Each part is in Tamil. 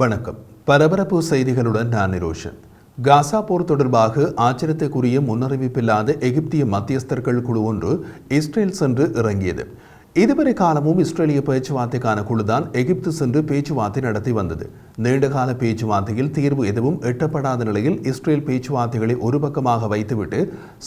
வணக்கம். பரபரப்பு செய்திகளுடன் நான் நிரோஷன். காசா போர் தொடர்பாக ஆச்சரியத்துக்குரிய முன்னறிவிப்பில்லாத எகிப்திய மத்தியஸ்தர்கள் குழு ஒன்று இஸ்ரேல் சென்று இறங்கியது. இதுவரை காலமும் இஸ்ரேலிய பேச்சுவார்த்தைக்கான குழுதான் எகிப்து சென்று பேச்சுவார்த்தை நடத்தி வந்தது. நீண்டகால பேச்சுவார்த்தையில் தீர்வு எதுவும் எட்டப்படாத நிலையில் இஸ்ரேல் பேச்சுவார்த்தைகளை ஒரு பக்கமாக வைத்துவிட்டு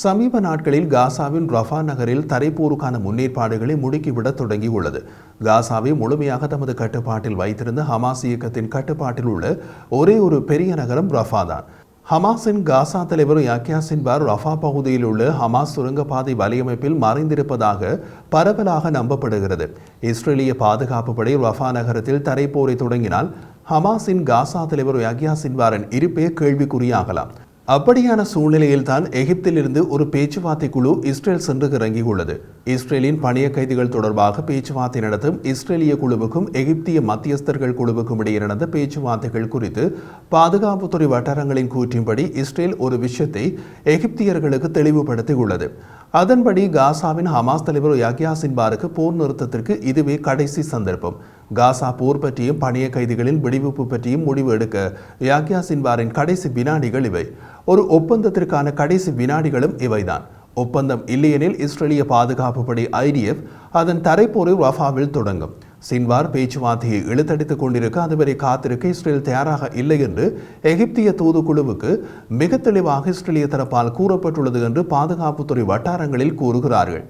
சமீப நாட்களில் காசாவின் ரஃபா நகரில் தரைப்போருக்கான முன்னேற்பாடுகளை முடுக்கிவிட தொடங்கியுள்ளது. காசாவை முழுமையாக தமது கட்டுப்பாட்டில் வைத்திருந்த ஹமாஸ் இயக்கத்தின் கட்டுப்பாட்டில் உள்ள ஒரே ஒரு பெரிய நகரம் ரஃபா தான். ஹமாஸின் காசா தலைவர் யாக்யா சின்வார் ரஃபா பகுதியில் உள்ள ஹமாஸ் சுரங்கப்பாதை வலையமைப்பில் மறைந்திருப்பதாக பரவலாக நம்பப்படுகிறது. இஸ்ரேலிய பாதுகாப்பு படை ரஃபா நகரத்தில் தரைப்போரை தொடங்கினால் ஹமாஸின் காசா தலைவர் யாக்யா சின்வாரின் இருப்பே கேள்விக்குறியாகலாம். அப்படியான சூழ்நிலையில் தான் எகிப்திலிருந்து ஒரு பேச்சுவார்த்தை குழு இஸ்ரேல் சென்று இறங்கியுள்ளது. இஸ்ரேலின் பணிய கைதிகள் தொடர்பாக பேச்சுவார்த்தை நடத்தும் இஸ்ரேலிய குழுவுக்கும் எகிப்திய மத்தியஸ்தர்கள் குழுவுக்கும் இடையே நடந்த பேச்சுவார்த்தைகள் குறித்து பாதுகாப்புத்துறை வட்டாரங்களின் கூற்றின்படி இஸ்ரேல் ஒரு விஷயத்தை எகிப்தியர்களுக்கு தெளிவுபடுத்தியுள்ளது. அதன்படி காசாவின் ஹமாஸ் தலைவர் யாக்யா சின்வாருக்கு போர் நிறுத்தத்திற்கு இதுவே கடைசி சந்தர்ப்பம். காசா போர் பற்றியும் பணிய கைதிகளின் விடுவிப்பு பற்றியும் முடிவு எடுக்க யாக்யா சின்வாரின் கடைசி வினாடிகள் இவை. ஒரு ஒப்பந்தத்திற்கான கடைசி வினாடிகளும் இவைதான். ஒப்பந்தம் இல்லையெனில் இஸ்ரேலிய பாதுகாப்பு படை IDF அதன் தரைப்போரை ரஃபாவில் தொடங்கும். சின்வார் பேச்சுவார்த்தையை இழுத்தடித்துக் கொண்டிருக்க அதுவரை காத்திருக்க இஸ்ரேல் தயாராக இல்லை என்று எகிப்திய தூதுக்குழுவுக்கு மிக தெளிவாக இஸ்ரேலிய தரப்பால் கூறப்பட்டுள்ளது என்று பாதுகாப்புத்துறை வட்டாரங்களில் கூறுகிறார்கள்.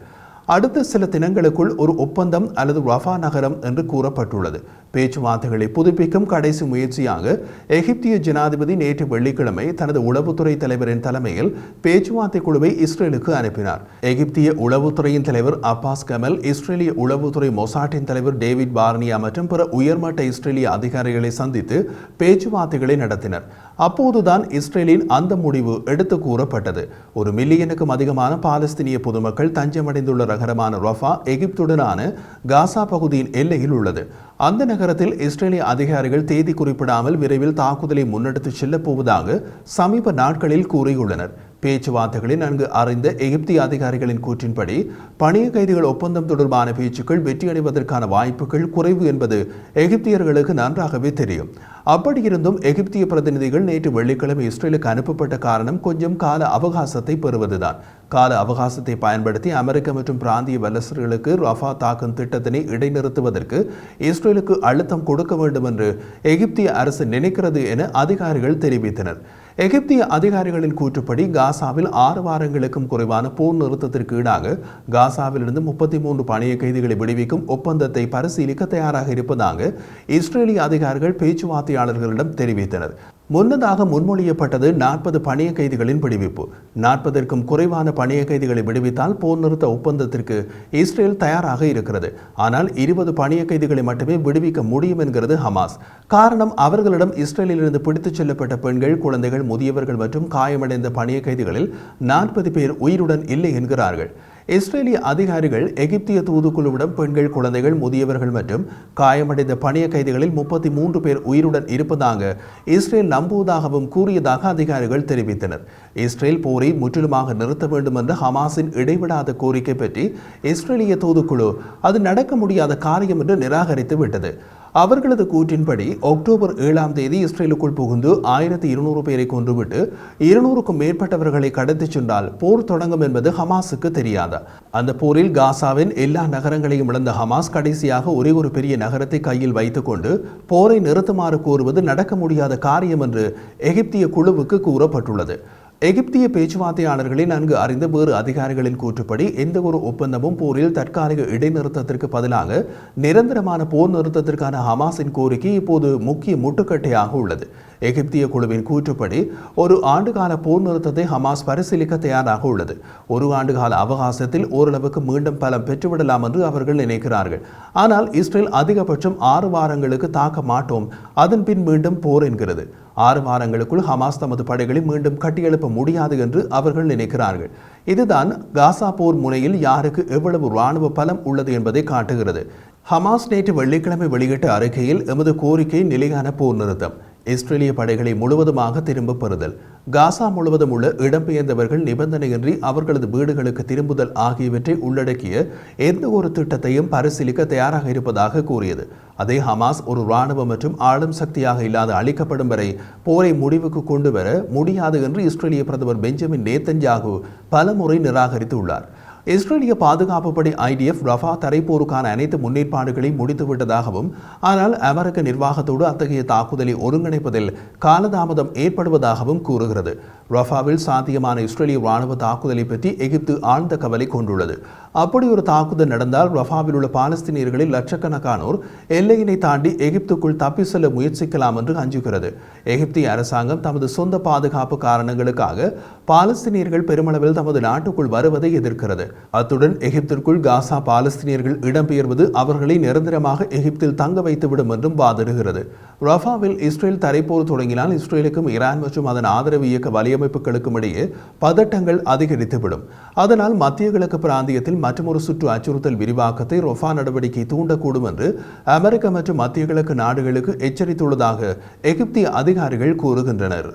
அடுத்த சில தினங்களுக்குள் ஒரு ஒப்பந்தம் அல்லது ரஃபா நகரம் என்று கூறப்பட்டுள்ளது. பேச்சுவார்த்தைகளை புதுப்பிக்கும் கடைசி முயற்சியாக எகிப்திய ஜனாதிபதி நேற்று வெள்ளிக்கிழமை தனது உளவுத்துறை தலைவரின் தலைமையில் பேச்சுவார்த்தை குழுவை இஸ்ரேலுக்கு அனுப்பினார். எகிப்திய உளவுத்துறையின் தலைவர் அப்பாஸ் கமல், இஸ்ரேலிய உளவுத்துறை மொசாட்டின் தலைவர் டேவிட் பார்னியா மற்றும் பிற உயர்மட்ட இஸ்ரேலிய அதிகாரிகளை சந்தித்து பேச்சுவார்த்தைகளை நடத்தினர். அப்போதுதான் இஸ்ரேலின் அந்த முடிவு எடுத்து கூறப்பட்டது. 1 மில்லியனுக்கும் அதிகமான பாலஸ்தீனிய பொதுமக்கள் தஞ்சமடைந்துள்ள நகரமான ரஃபா எகிப்துடனான காசா பகுதியின் எல்லையில் உள்ளது. அந்த நகரத்தில் இஸ்ரேலிய அதிகாரிகள் தேதி குறிப்பிடாமல் விரைவில் தாக்குதலை முன்னெடுத்துச் செல்லப் போவதாக சமீப நாட்களில் கூறியுள்ளனர். பேச்சுவார்த்தைகளை நன்கு அறிந்த எகிப்திய அதிகாரிகளின் கூற்றின்படி பணிய கைதிகள் ஒப்பந்தம் தொடர்பான பேச்சுக்கள் வெற்றியடைவதற்கான வாய்ப்புகள் குறைவு என்பது எகிப்தியர்களுக்கு நன்றாகவே தெரியும். அப்படியிருந்தும் எகிப்திய பிரதிநிதிகள் நேற்று வெள்ளிக்கிழமை இஸ்ரேலுக்கு அனுப்பப்பட்ட காரணம் கொஞ்சம் கால அவகாசத்தை பெறுவதுதான். கால அவகாசத்தை பயன்படுத்தி அமெரிக்க மற்றும் பிராந்திய வல்லரசுகளுக்கு ரஃபா தாக்கும் திட்டத்தினை இடைநிறுத்துவதற்கு இஸ்ரேலுக்கு அழுத்தம் கொடுக்க வேண்டும் என்று எகிப்திய அரசு நினைக்கிறது என அதிகாரிகள் தெரிவித்தனர். எகிப்திய அதிகாரிகளின் கூற்றுப்படி காசாவில் 6 வாரங்களுக்கும் குறைவான போர் நிறுத்தத்திற்கு ஈடாக காசாவிலிருந்து 33 பணிய கைதிகளை விடுவிக்கும் ஒப்பந்தத்தை பரிசீலிக்க தயாராக இருப்பதாக இஸ்ரேலிய அதிகாரிகள் பேச்சுவார்த்தையாளர்களிடம் தெரிவித்தனர். முன்னதாக முன்மொழியப்பட்டது 40 பணிய கைதிகளின் விடுவிப்பு. 40ற்கும் குறைவான பணிய கைதிகளை விடுவித்தால் போர் நிறுத்த ஒப்பந்தத்திற்கு இஸ்ரேல் தயாராக இருக்கிறது. ஆனால் 20 பணிய கைதிகளை மட்டுமே விடுவிக்க முடியும் என்கிறது ஹமாஸ். காரணம், அவர்களிடம் இஸ்ரேலிலிருந்து பிடித்துச் செல்லப்பட்ட பெண்கள், குழந்தைகள், முதியவர்கள் மற்றும் காயமடைந்த பணிய கைதிகளில் 40 பேர் உயிருடன் இல்லை என்கிறார்கள். இஸ்ரேலிய அதிகாரிகள் எகிப்திய தூதுக்குழுவிடம் பெண்கள், குழந்தைகள், முதியவர்கள் மற்றும் காயமடைந்த பணிய கைதிகளில் 33 பேர் உயிருடன் இருப்பதாக இஸ்ரேல் நம்புவதாகவும் கூறியதாக அதிகாரிகள் தெரிவித்தனர். இஸ்ரேல் போரை முற்றிலுமாக நிறுத்த வேண்டும் என்ற ஹமாஸின் இடைவிடாத கோரிக்கை பற்றி இஸ்ரேலிய தூதுக்குழு அது நடக்க முடியாத காரியம் என்று நிராகரித்து விட்டது. அவர்களது கூற்றின்படி அக்டோபர் 7ஆம் தேதி இஸ்ரேலுக்குள் புகுந்து 1200 பேரை கொன்றுவிட்டு 200க்கும் மேற்பட்டவர்களை கடத்திச் சென்றால் போர் தொடங்கும் என்பது ஹமாஸுக்கு தெரியாதா? அந்த போரில் காசாவின் எல்லா நகரங்களையும் இழந்த ஹமாஸ் கடைசியாக ஒரே ஒரு பெரிய நகரத்தை கையில் வைத்துக்கொண்டு போரை நிறுத்துமாறு கோருவது நடக்க முடியாத காரியம் என்று எகிப்திய குழுவுக்கு கூறப்பட்டுள்ளது. எகிப்திய பேச்சுவார்த்தையாளர்களை நன்கு அறிந்த வேறு அதிகாரிகளின் கூற்றுப்படி எந்த ஒரு ஒப்பந்தமும் போரில் தற்காலிக இடைநிறுத்தத்திற்கு பதிலாக நிரந்தரமான போர் நிறுத்தத்திற்கான ஹமாஸின் கோரிக்கை இப்போது முக்கிய முட்டுக்கட்டையாக உள்ளது. எகிப்திய குழுவின் கூற்றுப்படி 1 ஆண்டுகால போர் நிறுத்தத்தை ஹமாஸ் பரிசீலிக்க தயாராக உள்ளது. 1 ஆண்டுகால அவகாசத்தில் ஓரளவுக்கு மீண்டும் பலம் பெற்றுவிடலாம் என்று அவர்கள் நினைக்கிறார்கள். ஆனால் இஸ்ரேல் அதிகபட்சம் 6 வாரங்களுக்கு தாக்க மாட்டோம், அதன் பின் மீண்டும் போர் என்கிறது. 6 வாரங்களுக்குள் ஹமாஸ் தமது படைகளை மீண்டும் கட்டியெழுப்ப முடியாது என்று அவர்கள் நினைக்கிறார்கள். இதுதான் காசா போர் முனையில் யாருக்கு எவ்வளவு இராணுவ பலம் உள்ளது என்பதை காட்டுகிறது. ஹமாஸ் நேற்று வெள்ளிக்கிழமை வெளியிட்ட அறிக்கையில், எமது கோரிக்கை நிலையான போர் நிறுத்தம். இஸ்ரேலிய படைகளை முழுவதுமாக திரும்பப் பெறுதல், காசா முழுவதும் உள்ள இடம்பெயர்ந்தவர்கள் நிபந்தனையின்றி அவர்களது வீடுகளுக்கு திரும்புதல் ஆகியவற்றை உள்ளடக்கிய எந்த ஒரு திட்டத்தையும் பரிசீலிக்க தயாராக இருப்பதாக கூறியது. அதே ஹமாஸ் ஒரு இராணுவ மற்றும் ஆளும் சக்தியாக இல்லாத அளிக்கப்படும் வரை போரை முடிவுக்கு கொண்டு வர முடியாது என்று இஸ்ரேலிய பிரதமர் பெஞ்சமின் நேத்தன்யாகு பலமுறை நிராகரித்துள்ளார். இஸ்ரேலிய பாதுகாப்பு படை ஐடிஎஃப் ரஃபா தரைப்போருக்கான அனைத்து முன்னேற்பாடுகளையும் முடித்துவிட்டதாகவும், ஆனால் அமெரிக்க நிர்வாகத்தோடு அத்தகைய தாக்குதலை ஒருங்கிணைப்பதில் காலதாமதம் ஏற்படுவதாகவும் கூறுகிறது. ரஃபாவில் சாத்தியமான இஸ்ரேலிய ராணுவ தாக்குதலை பற்றி எகிப்து ஆழ்ந்த கவலை கொண்டுள்ளது. அப்படி ஒரு தாக்குதல் நடந்தால் ரஃபாவில் உள்ள பாலஸ்தீனியர்களில் லட்சக்கணக்கானோர் எல்லையினை தாண்டி எகிப்துக்குள் தப்பி செல்ல முயற்சிக்கலாம் என்று அஞ்சுகிறது. எகிப்திய அரசாங்கம் தமது சொந்த பாதுகாப்பு காரணங்களுக்காக பாலஸ்தீனியர்கள் பெருமளவில் தமது நாட்டுக்குள் வருவதை எதிர்க்கிறது. அத்துடன் எகிப்திற்குள் காசா பாலஸ்தீனியர்கள் இடம்பெயர்வது அவர்களை நிரந்தரமாக எகிப்தில் தங்க வைத்துவிடும் என்றும் வாதிடுகிறது. ரஃபாவில் இஸ்ரேல் தரைப்போர் தொடங்கினால் இஸ்ரேலுக்கும் ஈரான் மற்றும் அதன் ஆதரவு இயக்க வலையமைப்புகளுக்கும் இடையே பதட்டங்கள் அதிகரித்துவிடும். அதனால் மத்திய கிழக்கு பிராந்தியத்தில் மற்றொரு சுற்று அச்சுறுத்தல் விரிவாக்கத்தை ரஃபா நடவடிக்கை தூண்டக்கூடும் என்று அமெரிக்க மற்றும் மத்திய கிழக்கு நாடுகளுக்கு எச்சரித்துள்ளதாக எகிப்திய அதிகாரிகள் கூறுகின்றனர்.